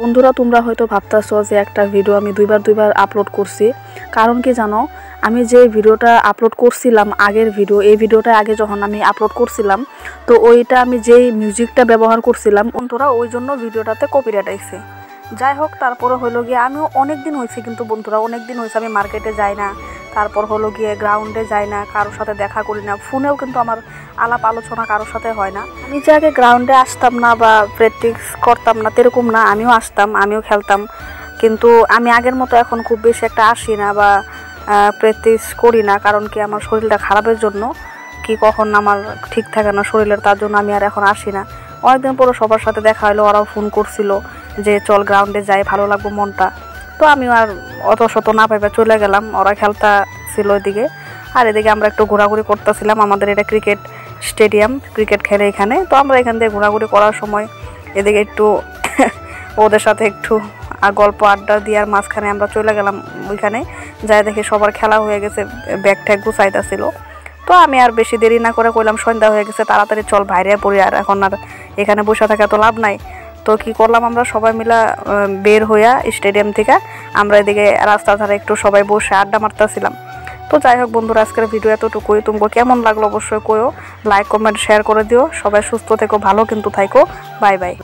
বন্ধুরা তোমরা হয়তো ভাবতেছো যে একটা ভিডিও আমি দুইবার আপলোড করছি, কারণ কি জানো, আমি যে ভিডিওটা আপলোড করছিলাম আগের ভিডিও, এই ভিডিওটা আগে যখন আমি আপলোড করছিলাম তো ওইটা আমি যেই মিউজিকটা ব্যবহার করছিলাম বন্ধুরা ওই জন্য ভিডিওটাতে কপিরাইট আইছে। যাই হোক, তারপরে হলো গিয়ে আমিও অনেক দিন হয়েছে, কিন্তু বন্ধুরা অনেক দিন হয়েছে আমি মার্কেটে যাই না, তারপর হলো গিয়ে গ্রাউন্ডে যাই না, কারোর সাথে দেখা করি না, ফোনেও কিন্তু আমার আলাপ আলোচনা কারোর সাথে হয় না। আমি যে আগে গ্রাউন্ডে আসতাম না বা প্র্যাকটিস করতাম না এরকম না, আমিও আসতাম, আমিও খেলতাম, কিন্তু আমি আগের মতো এখন খুব বেশি একটা আসি না বা প্র্যাকটিস করি না। কারণ কি আমার শরীরটা খারাপের জন্য, কি কখন আমার ঠিক থাকে না শরীরের, তার জন্য আমি আর এখন আসি না। অনেকদিন পরে সবার সাথে দেখা হলো, ওরাও ফোন করছিল যে চল গ্রাউন্ডে যাই, ভালো লাগবো মনটা। তো আমিও আর অত শত না পাইবা চলে গেলাম, ওরা খেলতা ছিল ওইদিকে, আর এদিকে আমরা একটু ঘোরাঘুরি করতেছিলাম। আমাদের এটা ক্রিকেট স্টেডিয়াম, ক্রিকেট খেলে এখানে, তো আমরা এখান থেকে ঘোরাঘুরি করার সময় এদিকে একটু ওদের সাথে একটু গল্প আড্ডা দিয়ে আর মাঝখানে আমরা চলে গেলাম ওইখানে, যাই দেখি সবার খেলা হয়ে গেছে, ব্যাগ ট্যাগ গুছাইতেছিল। তো আমি আর বেশি দেরি না করে কইলাম সন্ধ্যা হয়ে গেছে, তাড়াতাড়ি চল বাইরে পড়ি, আর এখন আর এখানে বসে থাকা তো লাভ নাই। তো কি করলাম, আমরা সবাই মিলা বের হইয়া স্টেডিয়াম থেকে আমরা এদিকে রাস্তার ধারে একটু সবাই বসে আড্ডা মারতেছিলাম। তো যাই হোক বন্ধুরা, আজকের ভিডিও এতটুকুই। তোমাকে কেমন লাগলো অবশ্যই কইও, লাইক কমেন্ট শেয়ার করে দিও। সবাই সুস্থ থেকো, ভালো কিন্তু থাইকো, বাই বাই।